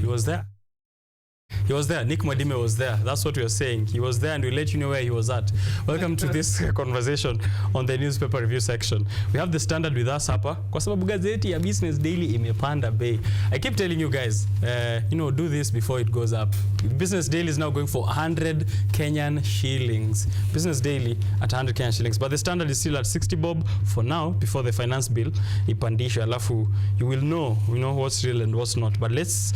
He was there. He was there. Nick Mwadime was there. That's what we are saying. He was there, and we'll let you know where he was at. Welcome to this conversation on the newspaper review section. We have the Standard with us hapa. Kwa sababu gazeti ya Business Daily imepanda bei. I keep telling you guys, do this before it goes up. Business Daily is now going for 100 Kenyan shillings. Business Daily at 100 Kenyan shillings. But the Standard is still at 60 bob for now, before the finance bill ipandishwe. Alafu, you will know, what's real and what's not. But let's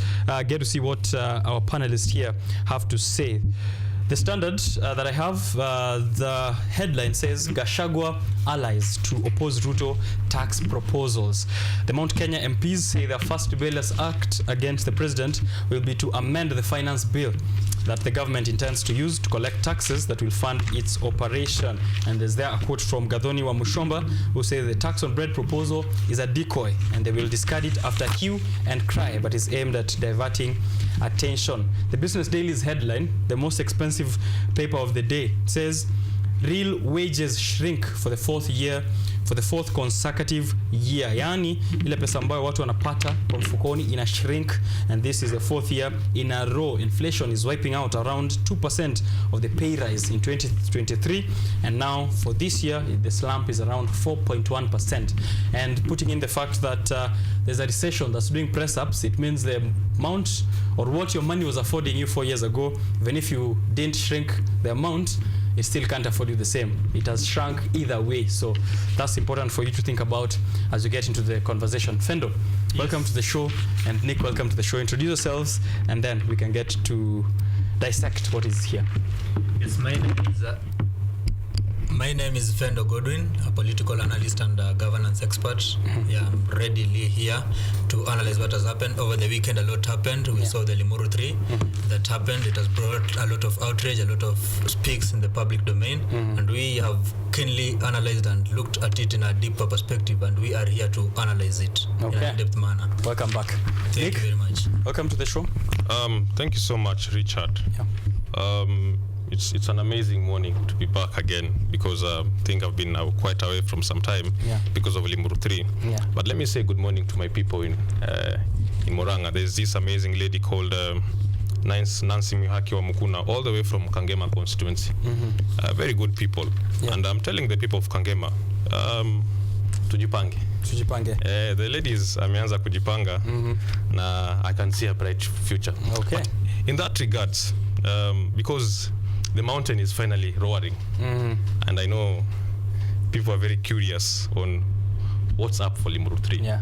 get to see what our panelists here have to say. The Standard that I have, the headline says Gachagua allies to oppose Ruto tax proposals. The Mount Kenya MPs say their first rebellious act against the president will be to amend the finance bill that the government intends to use to collect taxes that will fund its operation. And there's there a quote from Gathoni wa Mushomba, who says the tax on bread proposal is a decoy and they will discard it after hue and cry, but is aimed at diverting attention. The Business Daily's headline, the most expensive paper of the day, says real wages shrink for the fourth consecutive year. Yani ile pesa ambayo watu wanapata kwa mfukoni ina shrink, and this is the fourth year in a row. Inflation is wiping out around 2% of the pay rise in 2023, and now for this year the slump is around 4.1%. And putting in the fact that there's a recession that's doing press ups, it means the amount or what your money was affording you 4 years ago, even if you didn't shrink the amount, it still can't afford you the same. It has shrunk either way. So that's important for you to think about as you get into the conversation. Fendo, yes. Welcome to the show. And Nick, welcome to the show. Introduce yourselves, and then we can get to dissect what is here. Yes, my name is Fendo Godwin, a political analyst and governance expert. Mm-hmm. Yeah, I'm readily here to analyze what has happened. Over the weekend, a lot happened. We saw the Limuru 3 that happened. It has brought a lot of outrage, a lot of speaks in the public domain. And we have keenly analyzed and looked at it in a deeper perspective, and we are here to analyze it in a depth manner. Welcome back. Thank you very much. Welcome to the show. Thank you so much, Richard. Yeah. It's an amazing morning to be back again, because I think I've been quite away from some time because of Limuru 3. Yeah. But let me say good morning to my people in Moranga. There's this amazing lady called Nancy Mihaki wa Mukuna, all the way from Kangema constituency. Very good people. Yeah. And I'm telling the people of Kangema, tujipange. The ladies ameanza kujipanga, na I can see a bright future. Okay. But in that regards, because the mountain is finally roaring, and I know people are very curious on what's up for Limuru 3. Yeah.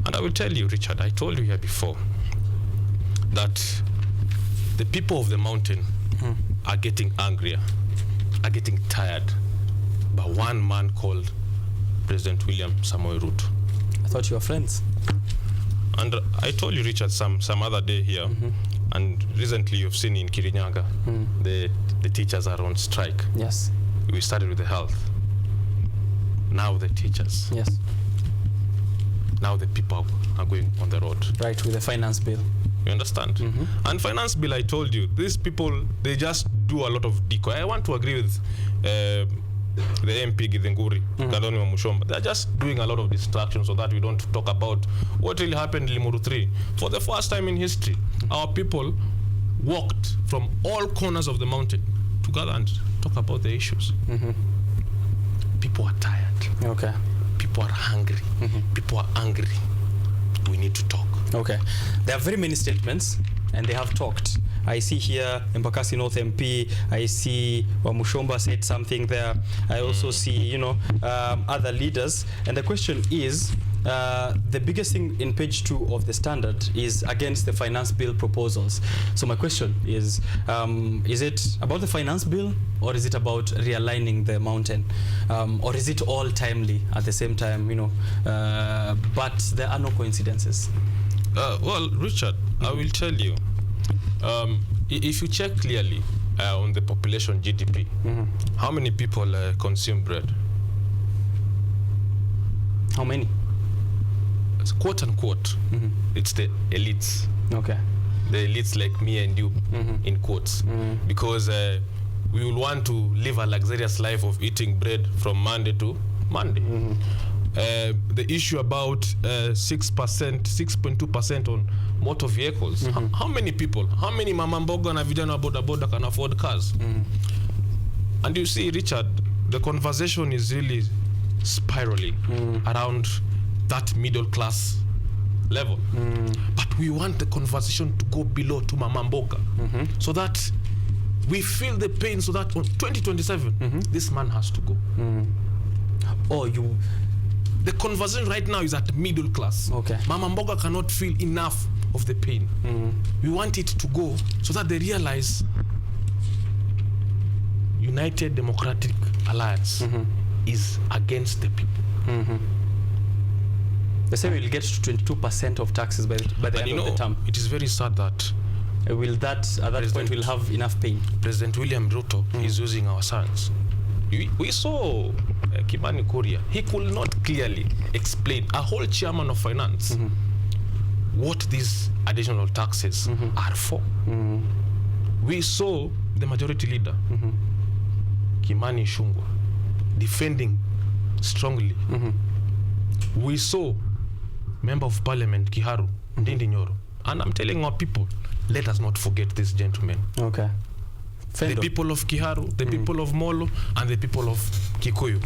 And I will tell you, Richard, I told you here before that the people of the mountain are getting angrier, are getting tired by one man called President William Samoei Ruto. I thought you were friends. And I told you, Richard, some other day here, and recently you've seen in Kirinyaga, the teachers are on strike. Yes. We started with the health. Now the teachers. Yes. Now the people are going on the road. Right, with the finance bill. You understand? And finance bill, I told you, these people, they just do a lot of decoy. I want to agree with the MP Githenguri, Gathoni wa Mushomba. They're just doing a lot of distractions so that we don't talk about what really happened in Limuru 3. For the first time in history, our people walked from all corners of the mountain to gather and talk about the issues. People are tired. Okay. People are hungry. People are angry. We need to talk. Okay. There are very many statements, and they have talked. I see here Embakasi North MP. I see Wamushomba said something there. I also see, other leaders. And the question is, the biggest thing in page 2 of the Standard is against the finance bill proposals. So my question is it about the finance bill, or is it about realigning the mountain? Or is it all timely at the same time, but there are no coincidences? Well, Richard, I will tell you, if you check clearly on the population GDP, how many people consume bread? How many? Quote unquote, it's the elites. Okay. The elites like me and you, in quotes, because we will want to live a luxurious life of eating bread from Monday to Monday. the issue about 6.2% on motor vehicles. How many people, how many mama mboga na vijana boda boda can afford cars? And you see, Richard, the conversation is really spiraling around that middle class level. But we want the conversation to go below to mama mboga, so that we feel the pain, so that on 2027, this man has to go. The conversation right now is at middle class. Okay. Mama mboga cannot feel enough of the pain. We want it to go so that they realize United Democratic Alliance is against the people. They say we'll get to 22% of taxes by the end of the term. It is very sad that Will that, at that point, we'll have enough pain? President William Ruto is using our sons. We saw Kimani Kuria. He could not clearly explain, a whole chairman of finance, what these additional taxes are for. We saw the majority leader, Kimani Ichung'wah, defending strongly. We saw Member of Parliament Kiharu Ndindi Nyoro. And I'm telling our people, let us not forget this gentleman. Okay. The people of Kiharu, the people of Molo, and the people of Kikuyu.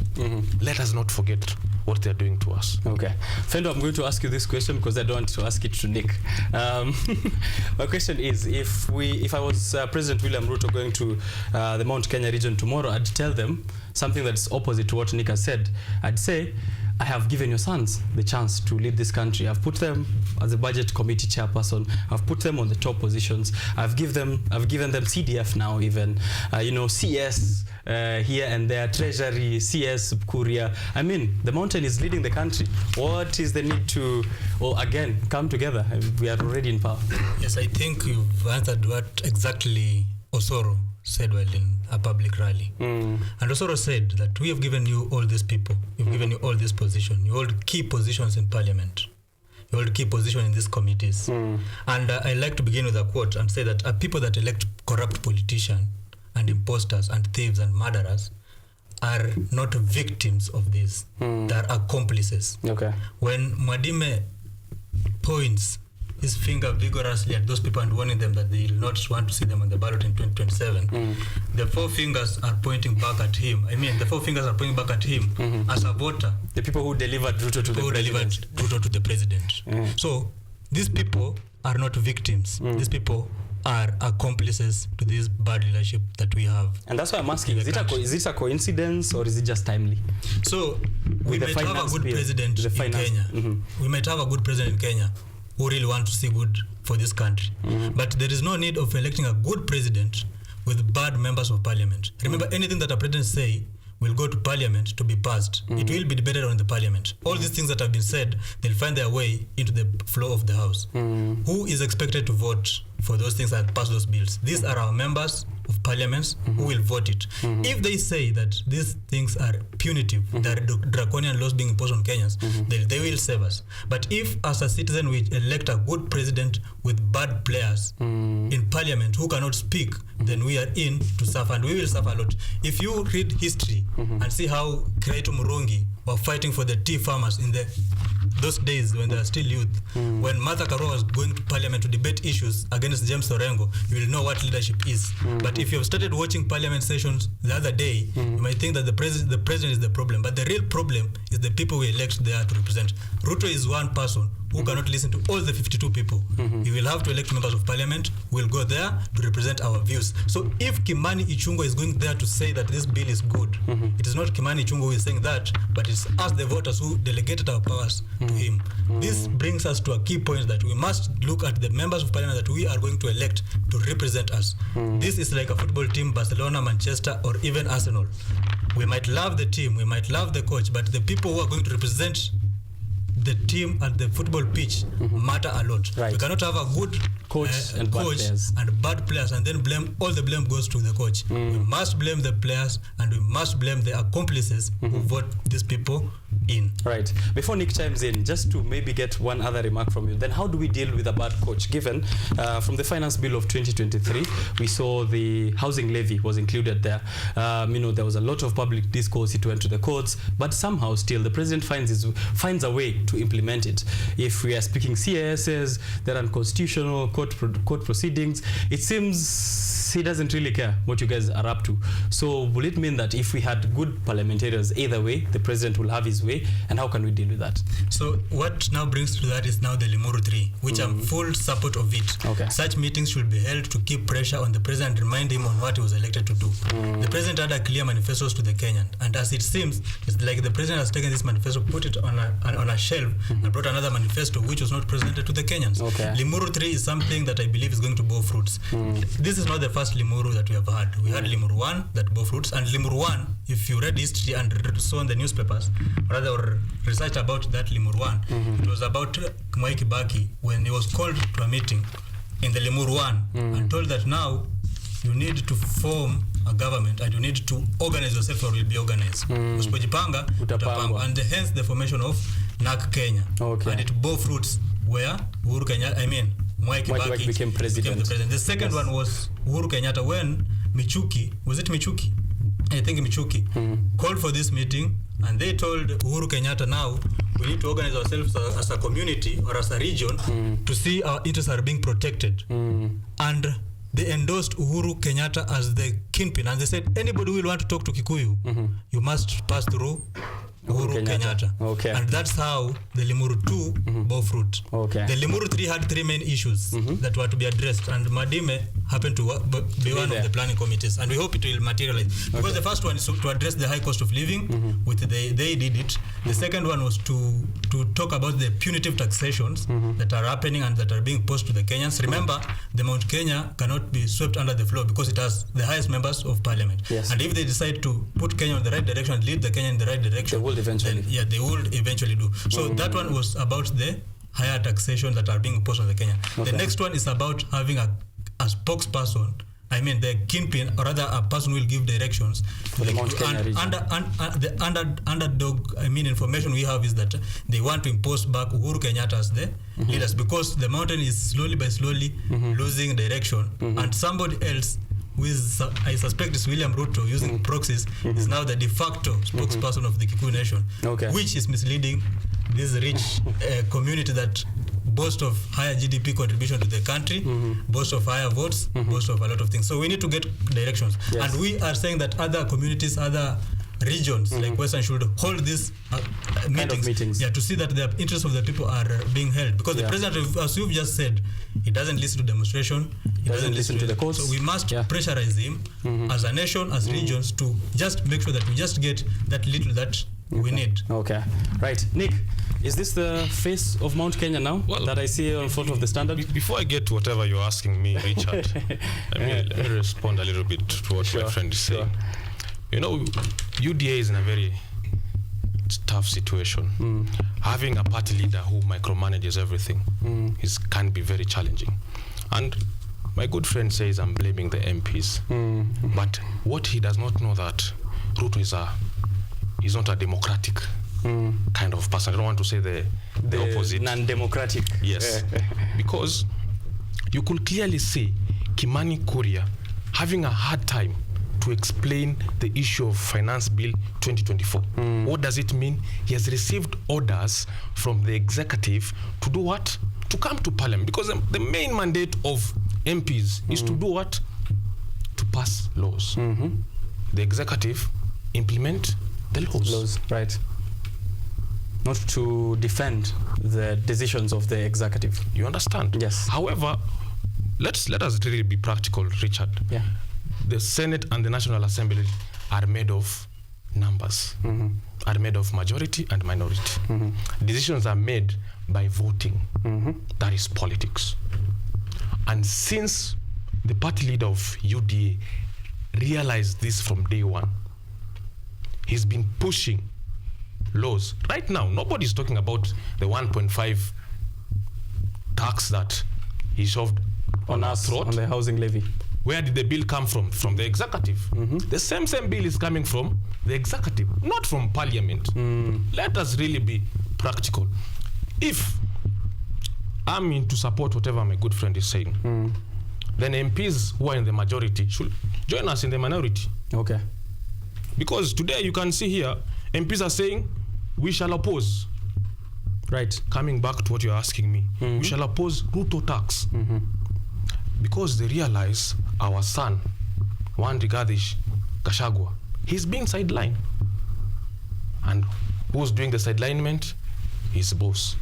Let us not forget what they're doing to us. Okay. Fendo, I'm going to ask you this question because I don't want to ask it to Nick. My question is, if I was President William Ruto going to the Mount Kenya region tomorrow, I'd tell them something that's opposite to what Nick has said. I'd say, I have given your sons the chance to lead this country. I've put them as a budget committee chairperson. I've put them on the top positions. I've given them CDF now, even CS here and there, Treasury, CS, Kuria. I mean, the mountain is leading the country. What is the need to, again, come together? We are already in power. Yes, I think you've answered what exactly Osoro said while in a public rally. And Osoro said that we have given you all these people, we've given you all this position, you hold key positions in parliament, you hold key position in these committees. And I like to begin with a quote and say that people that elect corrupt politicians and imposters and thieves and murderers are not victims of this. They are accomplices. Okay. When Mwadime points his finger vigorously at those people and warning them that they will not want to see them on the ballot in 2027, the four fingers are pointing back at him. I mean, the four fingers are pointing back at him as a voter. The people who delivered Ruto to the president. So these people are not victims. These people are accomplices to this bad leadership that we have. And that's why I'm asking, is it a coincidence or is it just timely? So we might have a good president in Kenya. We might have a good president in Kenya who really want to see good for this country. But there is no need of electing a good president with bad members of parliament. Remember, anything that a president say will go to parliament to be passed. It will be debated on the parliament. All these things that have been said, they'll find their way into the floor of the house. Who is expected to vote for those things and pass those bills? These are our members of parliaments who will vote it. If they say that these things are punitive, there are draconian laws being imposed on Kenyans, they will save us. But if as a citizen we elect a good president with bad players in parliament who cannot speak, then we are in to suffer, and we will suffer a lot. If you read history and see how Kiraitu Murungi were fighting for the tea farmers in those days when they are still youth, when Martha Karua was going to parliament to debate issues against James Orengo, you will know what leadership is. But if you have started watching parliament sessions the other day, you might think that the president is the problem. But the real problem is the people we elect there to represent. Ruto is one person who cannot listen to all the 52 people. He will have to elect members of parliament who will go there to represent our views. So if Kimani Ichung'wah is going there to say that this bill is good, it is not Kimani Ichung'wah who is saying that, but it's us, the voters, who delegated our powers to him. This brings us to a key point that we must look at the members of parliament that we are going to elect to represent us. This is like a football team, Barcelona, Manchester, or even Arsenal. We might love the team, we might love the coach, but the people who are going to represent the team at the football pitch matter a lot. Right. We cannot have a good coach and bad players and then all the blame goes to the coach. We must blame the players and we must blame the accomplices who vote these people in. Right. Before Nick chimes in, just to maybe get one other remark from you, then how do we deal with a bad coach? Given from the finance bill of 2023, we saw the housing levy was included there. There was a lot of public discourse. It went to the courts, but somehow still the president finds a way to implement it. If we are speaking CASs, there are unconstitutional court proceedings. It seems he doesn't really care what you guys are up to. So will it mean that if we had good parliamentarians, either way, the president will have his way? And how can we deal with that? So what now brings to that is now the Limuru 3, which I'm full support of it. Okay. Such meetings should be held to keep pressure on the president, remind him on what he was elected to do. The president had a clear manifestos to the Kenyan, and as it seems, it's like the president has taken this manifesto, put it on a shelf, and brought another manifesto which was not presented to the Kenyans. Okay. Limuru 3 is something that I believe is going to bear fruits. This is not the first Limuru that we have had. We had Limuru 1 that bore fruits, and Limuru 1, if you read history and saw in the newspapers, rather or research about that Limuru 1, it was about Mwai Kibaki when he was called to a meeting in the Limuru 1 and told that now you need to form a government and you need to organize yourself or will be organized. Usipojipanga, utapangwa. And hence the formation of NAK Kenya. Okay. And it bore fruits where Uhuru Kenyatta, Mwai Kibaki became president. The second one was Uhuru Kenyatta when Michuki, was it Michuki? I think Michuki called for this meeting, and they told Uhuru Kenyatta, now we need to organize ourselves as a community or as a region to see our interests are being protected. And they endorsed Uhuru Kenyatta as the kingpin, and they said anybody who will want to talk to Kikuyu, you must pass through Uhuru Kenyatta. Okay. And that's how the Limuru 2 bore fruit. Okay. The Limuru 3 had three main issues that were to be addressed, and Madime happened to be one of the planning committees, and we hope it will materialize. Because the first one is to address the high cost of living, they did it. The second one was to talk about the punitive taxations that are happening and that are being posed to the Kenyans. Remember, the Mount Kenya cannot be swept under the floor because it has the highest members of parliament. Yes. And if they decide to put Kenya in the right direction and lead the Kenya in the right direction, they will eventually. Then, they will eventually do. So that one was about the higher taxation that are being imposed on the Kenya. Okay. The next one is about having a spokesperson, the kingpin, or rather a person who will give directions for the Mount Kenya region. The underdog, information we have is that they want to impose back Uhuru Kenyatta as the leaders, because the mountain is slowly by slowly losing direction, and somebody else, who is, I suspect is William Ruto, using proxies, is now the de facto spokesperson of the Kikuyu nation, which is misleading this rich community that boast of higher GDP contribution to the country, boast of higher votes, boast of a lot of things. So we need to get directions. Yes. And we are saying that other communities, other regions like Western should hold these meetings, to see that the interests of the people are being held. Because the president, as you've just said, he doesn't listen to demonstration, he doesn't listen to the courts. So we must pressurize him as a nation, as regions, to just make sure that we just get that little that we need. Okay. Right. Nick, is this the face of Mount Kenya now that I see on front of the Standard? Before I get to whatever you're asking me, Richard, let me respond a little bit to what my friend is saying. UDA is in a very tough situation. Having a party leader who micromanages everything can be very challenging. And my good friend says I'm blaming the MPs. But what he does not know that Ruto is not a democratic kind of person. I don't want to say the opposite. Non-democratic. Yes. Because you could clearly see Kimani Kuria having a hard time to explain the issue of Finance Bill 2024. What does it mean? He has received orders from the executive to do what? To come to parliament. Because the main mandate of MPs is to do what? To pass laws. The executive implement the laws. Right. Not to defend the decisions of the executive. You understand? Yes. However, let us really be practical, Richard. Yeah. The Senate and the National Assembly are made of numbers, are made of majority and minority. Decisions are made by voting. That is politics. And since the party leader of UDA realized this from day one, he's been pushing laws. Right now, nobody's talking about the 1.5 tax that he shoved on our throat. On the housing levy. where did the bill come from? From the executive. The same bill is coming from the executive, not from parliament. Let us really be practical. If I'm in to support whatever my good friend is saying, then MPs who are in the majority should join us in the minority. Okay. Because today you can see here, MPs are saying, we shall oppose. Right. Coming back to what you're asking me, we shall oppose Ruto tax. Because they realize our son, Wandri Gachagua, he's being sidelined. And who's doing the sidelinement? His boss.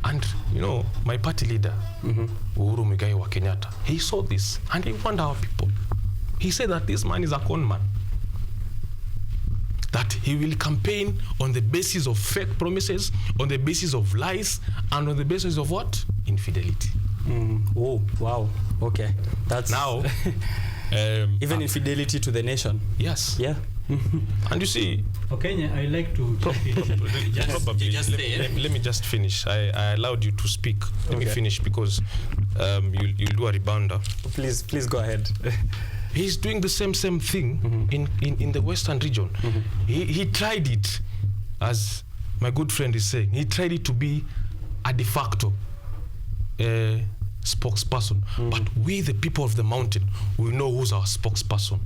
And, you know, my party leader, Uhuru Muigai wa Kenyatta, he saw this and he warned our people. He said that this man is a con man. That he will campaign on the basis of fake promises, on the basis of lies, and on the basis of what? Infidelity. Oh, wow. Okay. That's now even infidelity to the nation. Yes. Yeah. And you see, okay, I like to let me just finish. I allowed you to speak. Let me finish because you'll do a rebounder. Please go ahead. He's doing the same thing in the Western region. He tried it, as my good friend is saying. He tried it to be a de facto spokesperson. But we, the people of the mountain, we know who's our spokesperson.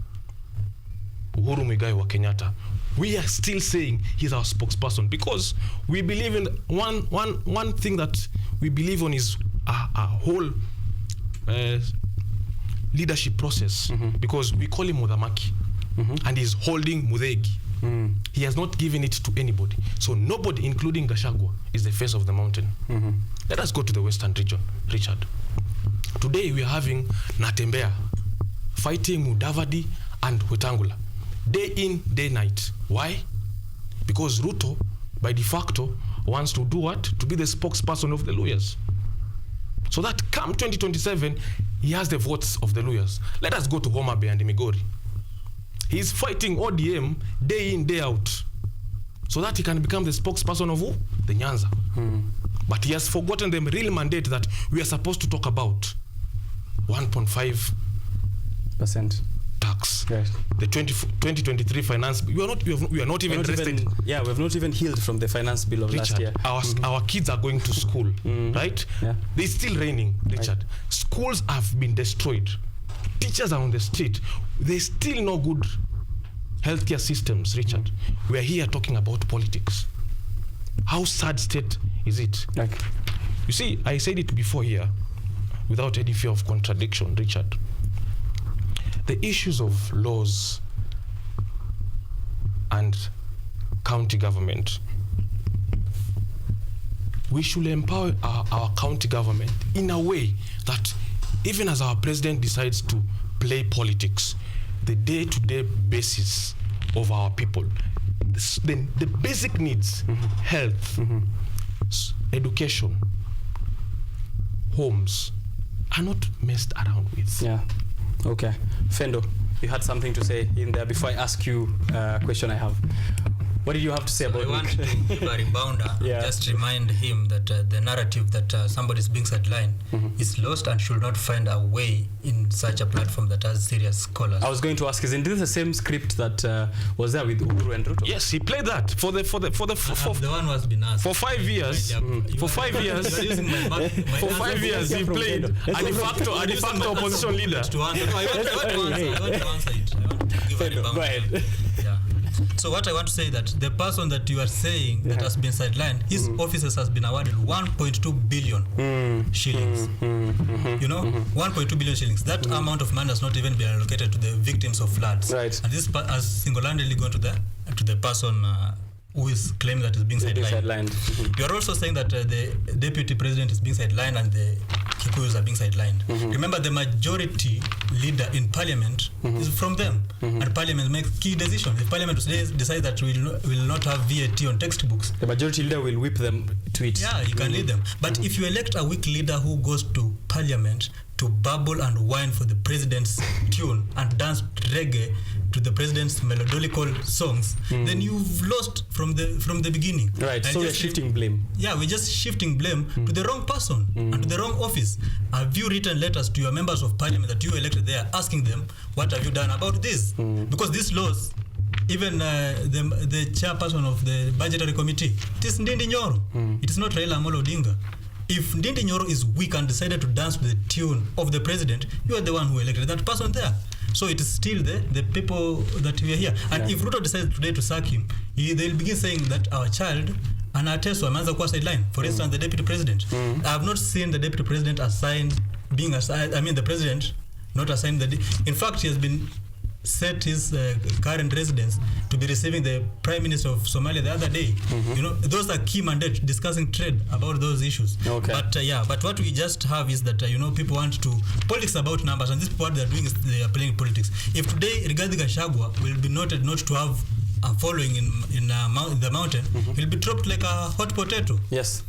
Uhuru Muigai wa Kenyatta. We are still saying he's our spokesperson because we believe in one thing that we believe on is a whole leadership process, because we call him Mudhamaki, and he's holding Muthegi. He has not given it to anybody. So nobody, including Gachagua, is the face of the mountain. Let us go to the Western region, Richard. Today we are having Natembeya fighting Mudavadi and Wetangula. Day in, day night. Why? Because Ruto, by de facto, wants to do what? To be the spokesperson of the lawyers. So that come 2027, he has the votes of the lawyers. Let us go to Homa Bay and Migori. He's fighting ODM day in, day out, so that he can become the spokesperson of who? The Nyanza. But he has forgotten the real mandate that we are supposed to talk about. 1.5% tax. Right. The 2023 finance. We are not even interested. Yeah, we have not even healed from the finance bill of Richard, last year. Our kids are going to school, right? Yeah. It's still raining, Richard. Right. Schools have been destroyed. Teachers are on the street. There's still no good healthcare systems, Richard. We are here talking about politics. How sad state is it? Okay. You see, I said it before here, without any fear of contradiction, Richard. The issues of laws and county government, we should empower our county government in a way that even as our president decides to play politics, the day-to-day basis of our people, the basic needs, health, education, homes, are not messed around with. Yeah. Okay. Fendo, you had something to say in there before I ask you a question I have. What did you have to say about I want to give a rebounder and just remind him that the narrative that somebody is being sidelined is lost and should not find a way in such a platform that has serious scholars. I was going to ask, isn't this the same script that was there with Uhuru and Ruto? Yes, he played that for the one was been asked. For 5 years. For 5 years. For 5 years he played a de facto opposition leader. I want to answer it. I want to give a rebounder. Go ahead. Yeah. So what I want to say that the person that you are saying that has been sidelined, his offices has been awarded 1.2 billion shillings. You know, 1.2 billion shillings. That amount of money has not even been allocated to the victims of floods. Right. And this has single-handedly gone to the person who is claiming that is being sidelined. You are also saying that the deputy president is being sidelined and the Kikuyus are being sidelined. Remember, the majority leader in parliament is from them, and parliament makes key decisions. If parliament decides that we will not have VAT on textbooks, the majority leader will whip them to it. Yeah, you can lead them. But if you elect a weak leader who goes to parliament to babble and whine for the president's tune and dance reggae to the president's melodical songs, then you've lost from the beginning. Right. And so we're shifting blame. Yeah, we're just shifting blame to the wrong person and to the wrong office. Have you written letters to your members of parliament that you elected there, asking them what have you done about this? Because these laws, even the chairperson of the budgetary committee, it is Ndindi Nyoro. It is not Raila Amolo Odinga. If Ndindi Nyoro is weak and decided to dance with the tune of the president, you are the one who elected that person there. So it is still the people that we are here. And if Ruto decides today to sack him, they'll begin saying that our child and our test wameanza kuwa sideline. For instance, the deputy president. I have not seen the deputy president the president not assigned in fact, he has been set his current residence to be receiving the Prime Minister of Somalia the other day. You know, those are key mandates discussing trade about those issues. Okay. But what we just have is that people want to politics about numbers, and this what they're doing is they are playing politics. If today Rigathi Gachagua will be noted not to have a following in the mountain, he'll be dropped like a hot potato. Yes.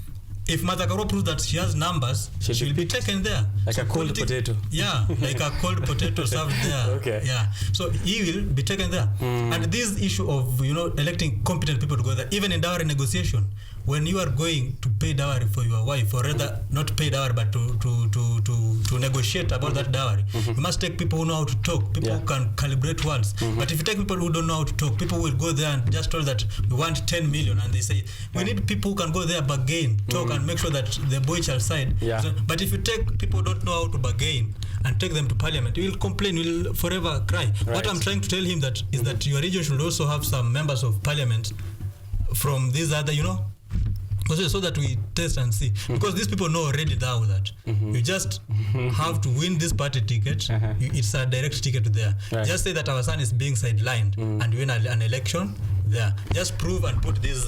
If Martha Karua proves that she has numbers, she will be taken there. Like a cold potato. Yeah, like a cold potato served there. Okay. Yeah. So he will be taken there. And this issue of electing competent people to go there, even in dowry negotiation, when you are going to pay dowry for your wife, or rather not pay dowry but to negotiate about that dowry, you must take people who know how to talk, people who can calibrate words. But if you take people who don't know how to talk, people will go there and just tell that we want 10 million, and they say we need people who can go there, bargain, talk, and make sure that the boy child side. So, but if you take people who don't know how to bargain and take them to parliament, you will complain, you will forever cry. Right. What I'm trying to tell him is that your region should also have some members of parliament from these other, so that we test and see. Because these people know already that you just have to win this party ticket. It's a direct ticket to there. Right. Just say that our son is being sidelined and win an election there. Just prove and put this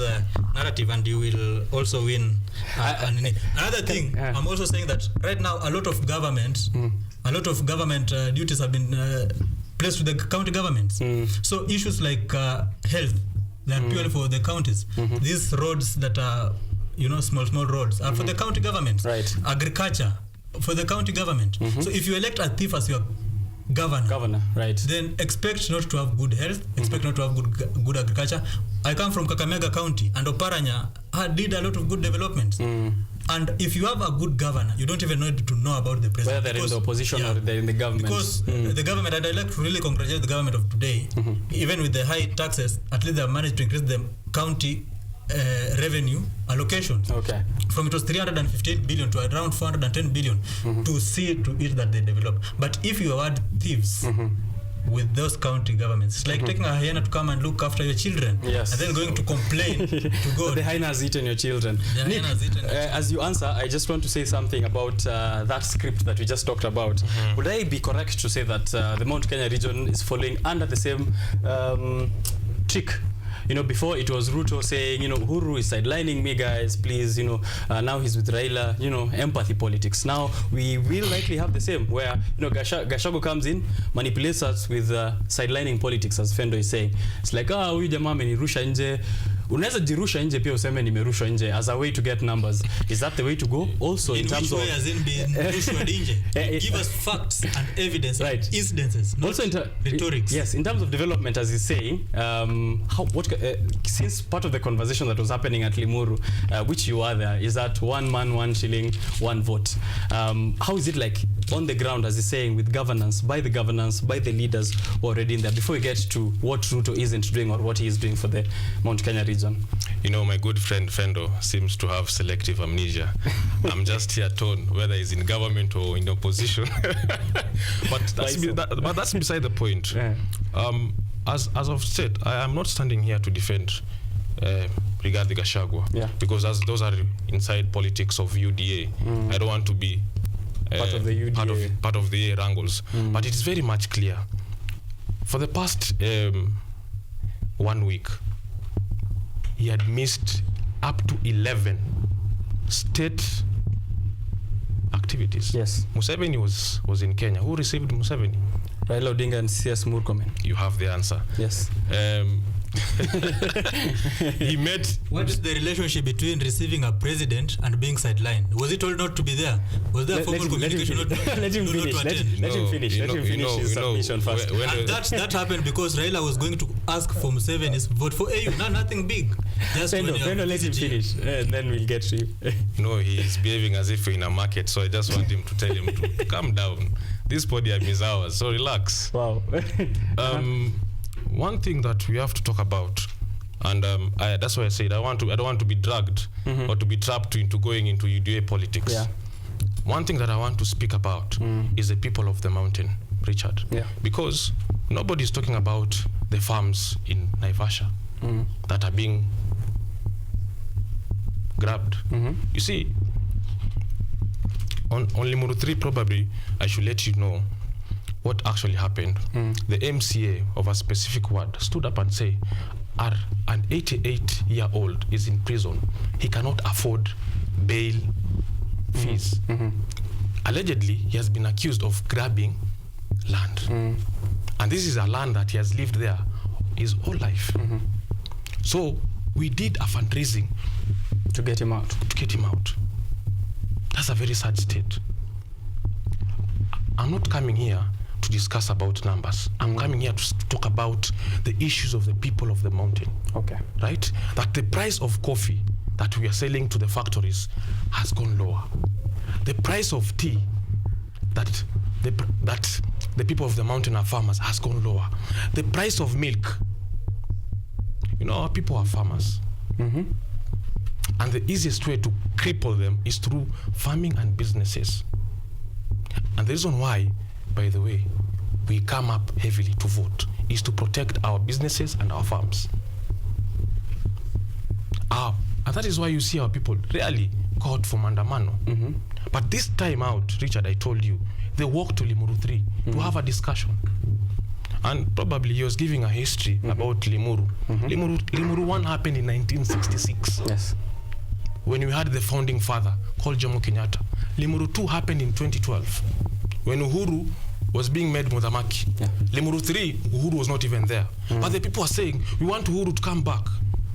narrative, and you will also win. Another thing, I'm also saying that right now a lot of government duties have been placed to the county governments. So issues like health, they are purely for the counties. These roads that are small roads are for the county government. Right. Agriculture for the county government. So if you elect a thief as your governor, right, then expect not to have good health, expect not to have good agriculture. I come from Kakamega County, and Oparanya did a lot of good developments. And if you have a good governor, you don't even need to know about the president. Whether they're in the opposition or they're in the government. Because the government, and I'd like to really congratulate the government of today, even with the high taxes, at least they have managed to increase the county revenue allocations. Okay. From it was 358 billion to around 410 billion to see to it that they develop. But if you award thieves with those county governments, it's like taking a hyena to come and look after your children, and then going to complain to God. The hyena has eaten your children. Nick, as you answer, I just want to say something about that script that we just talked about. Would I be correct to say that the Mount Kenya region is following under the same trick? Before it was Ruto saying, Uhuru is sidelining me, guys, please, now he's with Raila, empathy politics. Now we will likely have the same, where, Gachagua comes in, manipulates us with sidelining politics, as Fendo is saying. It's like, huyu jamaa amenirusha nje. Unaweza jirusha nje pia useme nimerushwa nje as a way to get numbers. Is that the way to go? Also in terms of give us facts and evidence, right, incidences, not also rhetorics. Yes, in terms of development, as he's saying, since part of the conversation that was happening at Limuru, which you are there, is that one man, 1 shilling, 1 vote. How is it like on the ground, as he's saying, with governance, by the leaders who are already in there, before we get to what Ruto isn't doing or what he is doing for the Mount Kenya region? My good friend Fendo seems to have selective amnesia. I'm just here torn whether he's in government or in opposition. But that's beside the point. Yeah. As I've said, I am not standing here to defend Rigathi Gachagua, because those are inside politics of UDA. I don't want to be part of the UDA, part of the wrangles. But it is very much clear. For the past 1 week, he had missed up to 11 state activities. Yes. Museveni was in Kenya. Who received Museveni? Raila Odinga and CS Murkomen. You have the answer. Yes. He met. What is the relationship between receiving a president and being sidelined? Was he told not to be there? Was there formal communication? Let him finish. Let him finish his submission first. And that happened because Raila was going to ask for Museveni's vote for AU. Nothing big. Just let him finish, and then we'll get to you. No, he's behaving as if we're in a market, so I just want him to tell him to calm down. This podium is ours, so relax. Wow. One thing that we have to talk about, and that's why I said I don't want to be dragged or to be trapped into going into UDA politics. Yeah. One thing that I want to speak about is the people of the mountain, Richard. Yeah. Because nobody's talking about the farms in Naivasha that are being grabbed. You see, on Limuru 3, probably I should let you know what actually happened. The MCA of a specific ward stood up and say, an 88-year-old is in prison. He cannot afford bail fees. Allegedly, he has been accused of grabbing land. And this is a land that he has lived there his whole life. So we did a fundraising to get him out. That's a very sad state. I'm not coming here to discuss about numbers. I'm coming here to talk about the issues of the people of the mountain. Okay. Right? That the price of coffee that we are selling to the factories has gone lower. The price of tea that the people of the mountain are farmers has gone lower. The price of milk. You know, our people are farmers. And the easiest way to cripple them is through farming and businesses. And the reason why, by the way, we come up heavily to vote is to protect our businesses and our farms. And that is why you see our people rarely caught for mandamano. But this time out, Richard, I told you, they walked to Limuru 3 to have a discussion. And probably he was giving a history about Limuru. Limuru 1 happened in 1966. Yes. When we had the founding father called Jomo Kenyatta. Limuru 2 happened in 2012 when Uhuru was being made Mudhamaki. Yeah. Limuru 3, Uhuru was not even there. But the people are saying, we want Uhuru to come back.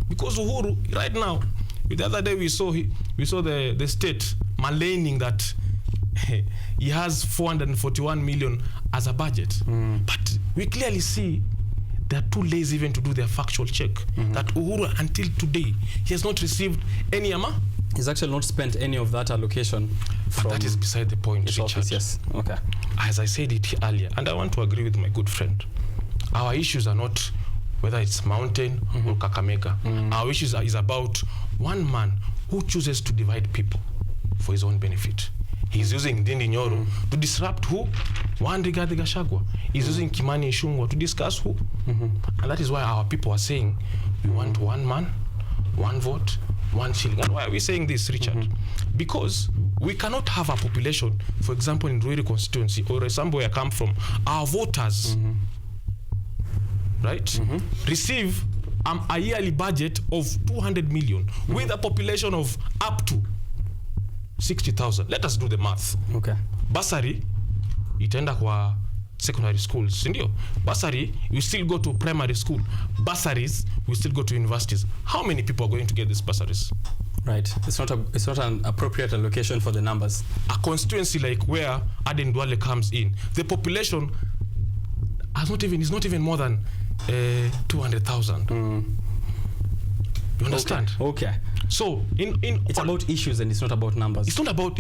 Because Uhuru, right now, the other day we saw the state maligning that he has 441 million as a budget. But we clearly see they're too lazy even to do their factual check. That Uhuru, until today, he has not received any amount. He's actually not spent any of that allocation. But that is beside the point, Richard. Office, yes. Okay. As I said it earlier, and I want to agree with my good friend, our issues are not whether it's mountain or Kakamega. Our issues is about one man who chooses to divide people for his own benefit. He's using Ndindi Nyoro to disrupt who? One Rigathi Gachagua. He's using Kimani Ichung'wah to discuss who? And that is why our people are saying, we want one man, one vote, one shilling. And why are we saying this, Richard? Because we cannot have a population, for example, in Ruiru constituency or somewhere I come from, our voters, right, receive a yearly budget of 200 million with a population of up to 60,000. Let us do the math. Okay. Bursary itaenda kwa secondary schools, sindio? Bursary, you still go to primary school. Bursaries, we still go to universities. How many people are going to get these bursaries? Right. It's not an appropriate allocation for the numbers. A constituency like where Aden Duale comes in, the population is not even more than 200,000. You understand? Okay. So it's about issues and it's not about numbers. It's not about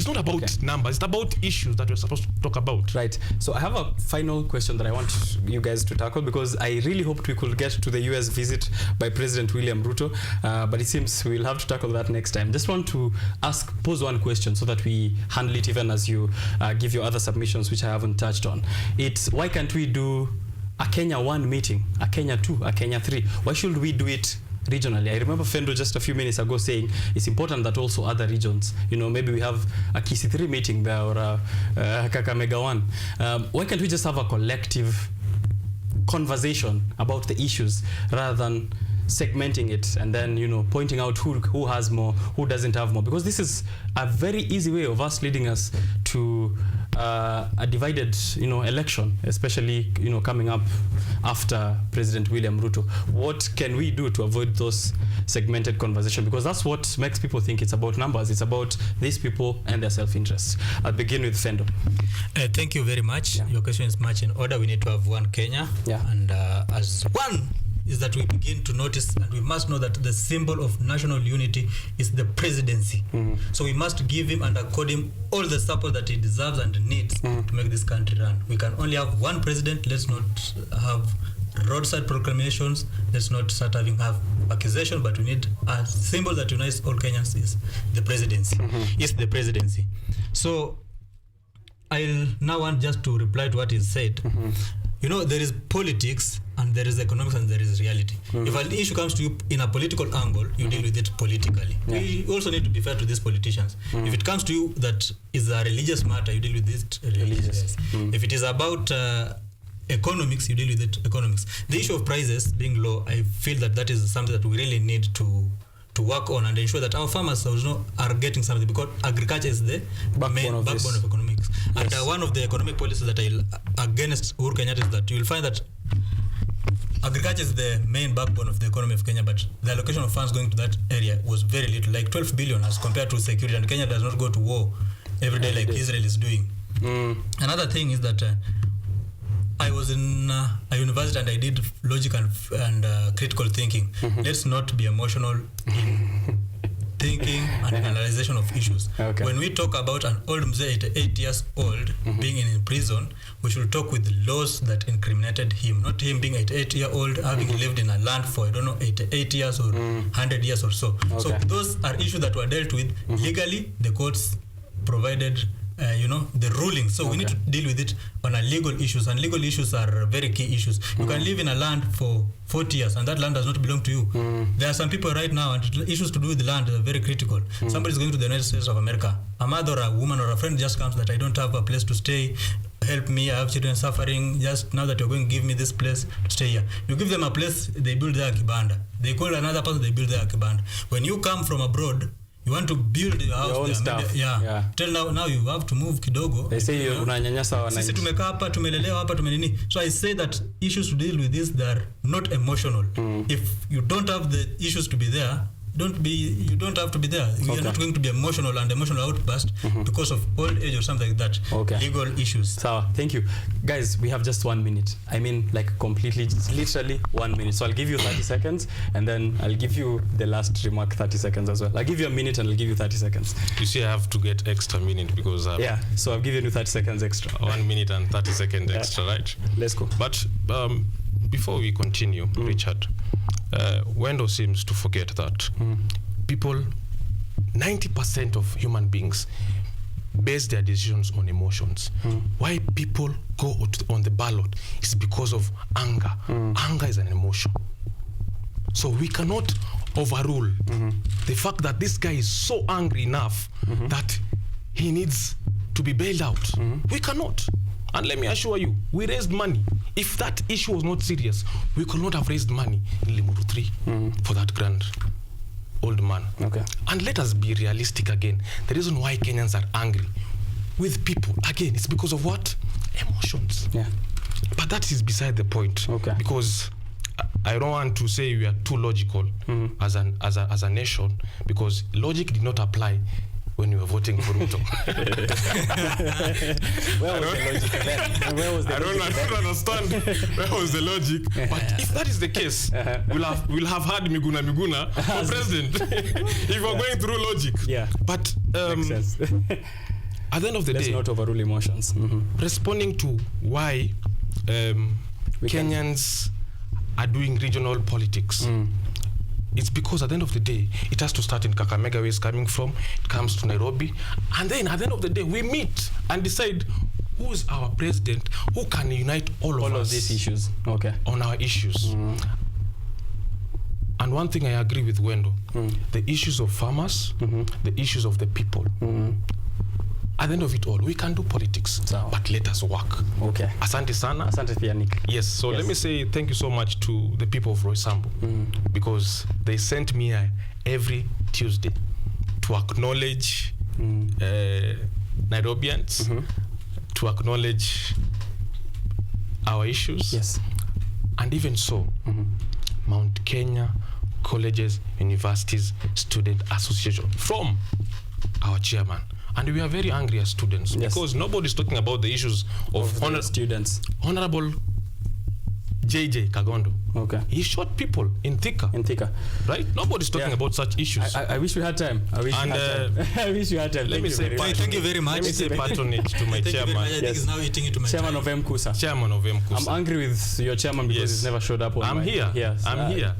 numbers. It's about issues that we're supposed to talk about. Right. So I have a final question that I want you guys to tackle, because I really hoped we could get to the US visit by President William Ruto, but it seems we'll have to tackle that next time. Just want to pose one question so that we handle it even as you give your other submissions, which I haven't touched on. It's why can't we do a Kenya 1 meeting, a Kenya 2, a Kenya 3? Why should we do it regionally? I remember Fendo just a few minutes ago saying it's important that also other regions, maybe we have a Kisii 3 meeting there or a Kakamega 1. Why can't we just have a collective conversation about the issues rather than segmenting it and then pointing out who has more, who doesn't have more? Because this is a very easy way of us leading us to a divided, election, especially, coming up after President William Ruto. What can we do to avoid those segmented conversation? Because that's what makes people think it's about numbers. It's about these people and their self-interest. I'll begin with Fendo. Thank you very much. Yeah. Your question is much in order. We need to have one Kenya. Yeah. And as one is that we begin to notice, and we must know that the symbol of national unity is the presidency. So we must give him and accord him all the support that he deserves and needs to make this country run. We can only have one president. Let's not have roadside proclamations. Let's not start have accusation, but we need a symbol that unites all Kenyans is the presidency. Is the presidency. So I'll now want just to reply to what is said. There is politics and there is economics and there is reality. If an issue comes to you in a political angle, you deal with it politically. Yeah. We also need to be fair to these politicians. If it comes to you that is a religious matter, you deal with it religious. If it is about economics, you deal with it economics. The issue of prices being low, I feel that is something that we really need to work on and ensure that our farmers are getting something, because agriculture is the main backbone of economics. Yes. And one of the economic policies that against Uhuru Kenyatta is that you will find that agriculture is the main backbone of the economy of Kenya, but the allocation of funds going to that area was very little, like 12 billion as compared to security, and Kenya does not go to war every day like Israel is doing. Another thing is that I was in a university and I did logic and critical thinking. Let's not be emotional in thinking and analyzation of issues. Okay. When we talk about an old mzee, 88 years old, being in prison, we should talk with laws that incriminated him, not him being 88-year-old, having lived in a land for, 88 years or 100 years or so. Okay. So those are issues that were dealt with legally. The courts provided the ruling. So we need to deal with it on a legal issues, and legal issues are very key issues. You can live in a land for 40 years and that land does not belong to you. There are some people right now, and issues to do with the land are very critical. Somebody is going to the United States of America. A mother or a woman or a friend just comes that I don't have a place to stay. Help me, I have children suffering. Just now that you're going to give me this place to stay here. You give them a place, they build their kibanda. They call another person, they build their kibanda. When you come from abroad, you want to build your house, your own there. stuff. Yeah. Till now you have to move kidogo. They say unanyanyasa wananchi. Sisi tumekaa hapa, tumelelewa hapa, tumenini. So I say that issues to deal with this, they are not emotional. If you don't have the issues to be there, you don't have to be there. You are not going to be emotional and emotional outburst because of old age or something like that. Legal issues. So, thank you. Guys, we have just 1 minute. I mean, like completely, literally 1 minute. So I'll give you 30 seconds and then I'll give you the last remark 30 seconds as well. I'll give you a minute and I'll give you 30 seconds. You see, I have to get extra minute because... yeah, so I've given you 30 seconds extra. 1 minute and 30 seconds extra, right? Let's go. But before we continue, Richard, Wendo seems to forget that people, 90% of human beings base their decisions on emotions. Why people go on the ballot is because of anger. Anger is an emotion. So we cannot overrule the fact that this guy is so angry enough that he needs to be bailed out. We cannot. And let me assure you, we raised money. If that issue was not serious, we could not have raised money in Limuru 3 for that grand old man. And let us be realistic again. The reason why Kenyans are angry with people, again, it's because of what? Emotions. But that is beside the point. Because I don't want to say we are too logical as a nation, because logic did not apply when you were voting for Ruto. Where was the logic then? Where was the I don't understand where was the logic. But if that is the case, we'll have had Miguna for president. If we're going through logic. But makes sense. At the end of the day, let's not overrule emotions. Responding to why Kenyans are doing regional politics. It's because at the end of the day, it has to start in Kakamega, where it's coming from. It comes to Nairobi. And then at the end of the day, we meet and decide who is our president, who can unite all of us these issues on our issues. And one thing I agree with Wendo, the issues of farmers, the issues of the people. At the end of it all, we can do politics, but let us work. Asante sana. Asante pia Nick. Yes, so let me say thank you so much to the people of Roysambu, because they sent me every Tuesday to acknowledge Nairobians, to acknowledge our issues. Yes. And even so, Mount Kenya Colleges, Universities, Student Association from our chairman. And we are very angry as students because nobody's talking about the issues of students. Honorable JJ Kagondo. Okay. He shot people in Thika. Right? Nobody's talking about such issues. I wish we had time. I wish we had time. Let me say thank you very much. Let me say patronage to my chairman. I think he's now eating into my chairman of MKUSA. Chairman of MKUSA. I'm angry with your chairman because he's never showed up on I'm here.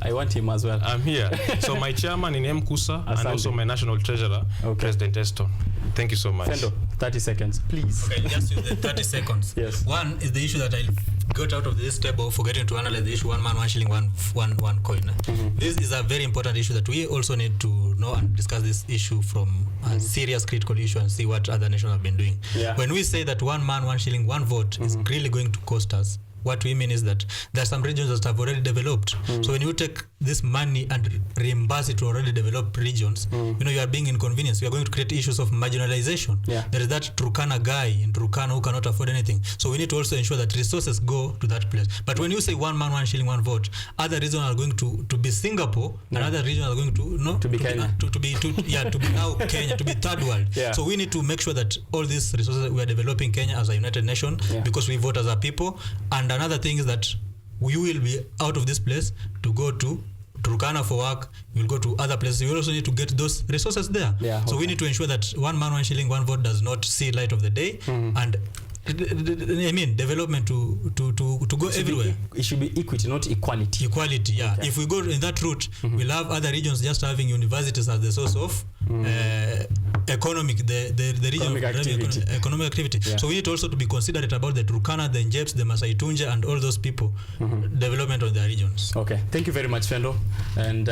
I want him as well. I'm here. So my chairman in MKUSA and also my national treasurer, President Eston. Thank you so much. Fendo, 30 seconds, please. Okay, just use the 30 seconds. Yes. One is the issue that I got out of this table, forgetting to analyze the issue, 1 man, 1 shilling, one coin. This is a very important issue that we also need to know and discuss this issue from a serious critical issue and see what other nations have been doing. Yeah. When we say that 1 man, 1 shilling, 1 vote is really going to cost us, what we mean is that there are some regions that have already developed. So when you take this money and reimburse it to already developed regions, you are being inconvenienced. You are going to create issues of marginalization. Yeah. There is that Turkana guy in Turkana who cannot afford anything. So we need to also ensure that resources go to that place. But when you say 1 man, 1 shilling, 1 vote, other regions are going to be Singapore, and other regions are going to be Kenya. To be now Kenya, to be third world. Yeah. So we need to make sure that all these resources we are developing Kenya as a united nation because we vote as a people. And another thing is that we will be out of this place to go to Turkana for work. We'll go to other places. We also need to get those resources there. So we need to ensure that 1 man, 1 shilling, 1 vote does not see light of the day. And I mean, development to go everywhere. It should be equity, not equality. Equality, yeah. Okay. If we go in that route, we'll have other regions just having universities as the source of economic activity. Yeah. So we need also to be considerate about the Turkana, the Njebs, the Masai Tunja, and all those people development of their regions. Okay, thank you very much, Fendo, and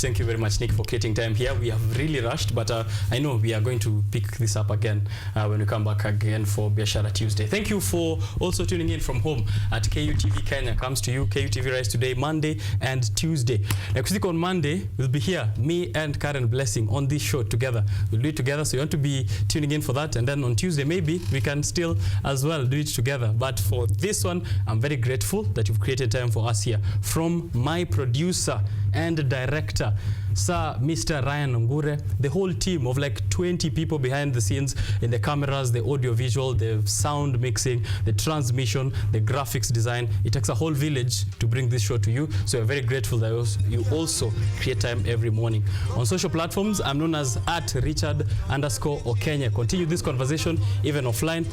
thank you very much, Nick, for creating time here. We have really rushed, but I know we are going to pick this up again when we come back again for Biashara Tuesday. Thank you for also tuning in from home at KUTV Kenya. Comes to you, KUTV Rise today, Monday and Tuesday. Next week on Monday, we'll be here, me and Karen Blessing, on this show together. We'll do it together, so you want to be tuning in for that. And then on Tuesday, maybe we can still as well do it together. But for this one, I'm very grateful that you've created time for us here. From my producer and director, Sir Mr. Ryan Ngure, the whole team of like 20 people behind the scenes, in the cameras, the audio visual, the sound mixing, the transmission, the graphics design. It takes a whole village to bring this show to you. So we're very grateful that you also create time every morning. On social platforms, I'm known as @Richard_Okenya. Continue this conversation even offline.